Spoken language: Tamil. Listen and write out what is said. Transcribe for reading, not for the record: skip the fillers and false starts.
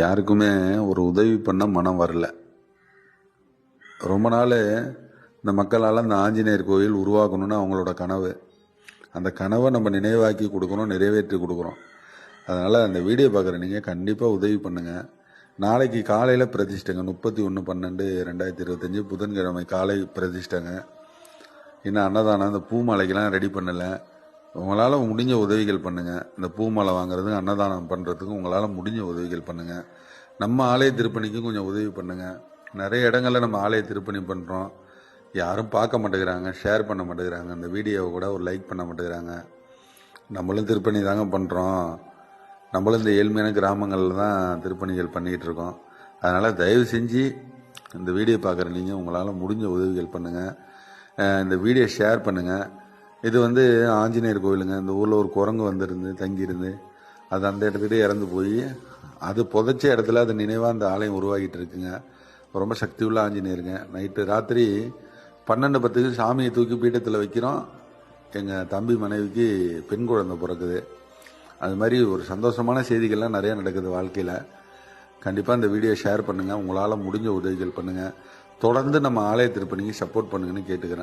யாருக்குமே ஒரு உதவி பண்ண மனம் வரல. ரொம்ப நாள் இந்த மக்களால் அந்த ஆஞ்சநேயர் கோயில் உருவாக்கணும்னு அவங்களோட கனவு. அந்த கனவை நம்ம நினைவாக்கி கொடுக்குறோம், நிறைவேற்றி கொடுக்குறோம். அதனால் அந்த வீடியோ பார்க்குற நீங்கள் கண்டிப்பாக உதவி பண்ணுங்கள். நாளைக்கு காலையில் பிரதிஷ்டைங்க, 31/12/2025 புதன்கிழமை காலை பிரதிஷ்டைங்க. இன்னும் அன்னதானம், இந்த பூ மாலைக்கெல்லாம் ரெடி பண்ணலை. உங்களால் முடிஞ்ச உதவிகள் பண்ணுங்கள். இந்த பூ மாலை வாங்குறதுக்கு, அன்னதானம் பண்ணுறதுக்கு உங்களால் முடிஞ்ச உதவிகள் பண்ணுங்கள். நம்ம ஆலய திருப்பணிக்கும் கொஞ்சம் உதவி பண்ணுங்கள். நிறைய இடங்களில் நம்ம ஆலய திருப்பணி பண்ணுறோம், யாரும் பார்க்க மாட்டேங்கிறாங்க, ஷேர் பண்ண மாட்டேங்கிறாங்க, அந்த வீடியோவை கூட ஒரு லைக் பண்ண மாட்டேங்கிறாங்க. நம்மளும் திருப்பணி தாங்க பண்ணுறோம், நம்மளும் இந்த ஏழ்மையான கிராமங்களில் தான் திருப்பணிகள் பண்ணிக்கிட்டு இருக்கோம். அதனால் தயவு செஞ்சு இந்த வீடியோ பார்க்குற நீங்கள் உங்களால் முடிஞ்ச உதவிகள் பண்ணுங்கள். இந்த வீடியோ ஷேர் பண்ணுங்கள். இது ஆஞ்சநேயர் கோவிலுங்க. இந்த ஊரில் ஒரு குரங்கு வந்திருந்து தங்கியிருந்து அது அந்த இடத்துக்கிட்டே இறந்து போய் அது புதைச்ச இடத்துல அது நினைவாக அந்த ஆலயம் உருவாகிட்டு இருக்குங்க. ரொம்ப சக்தி உள்ள ஆஞ்சநேயருங்க. நைட்டு ராத்திரி 12:10 சாமியை தூக்கி பீட்டத்தில் வைக்கிறோம். எங்கள் தம்பி மனைவிக்கு பெண் குழந்தை பிறக்குது. அது மாதிரி ஒரு சந்தோஷமான செய்திகள்லாம் நிறையா நடக்குது வாழ்க்கையில். கண்டிப்பாக இந்த வீடியோ ஷேர் பண்ணுங்கள். உங்களால் முடிஞ்ச உதவிகள் பண்ணுங்கள். தொடர்ந்து நம்ம ஆலய திருப்பணிக்கு சப்போர்ட் பண்ணுங்கன்னு கேட்டுக்கிறேன்.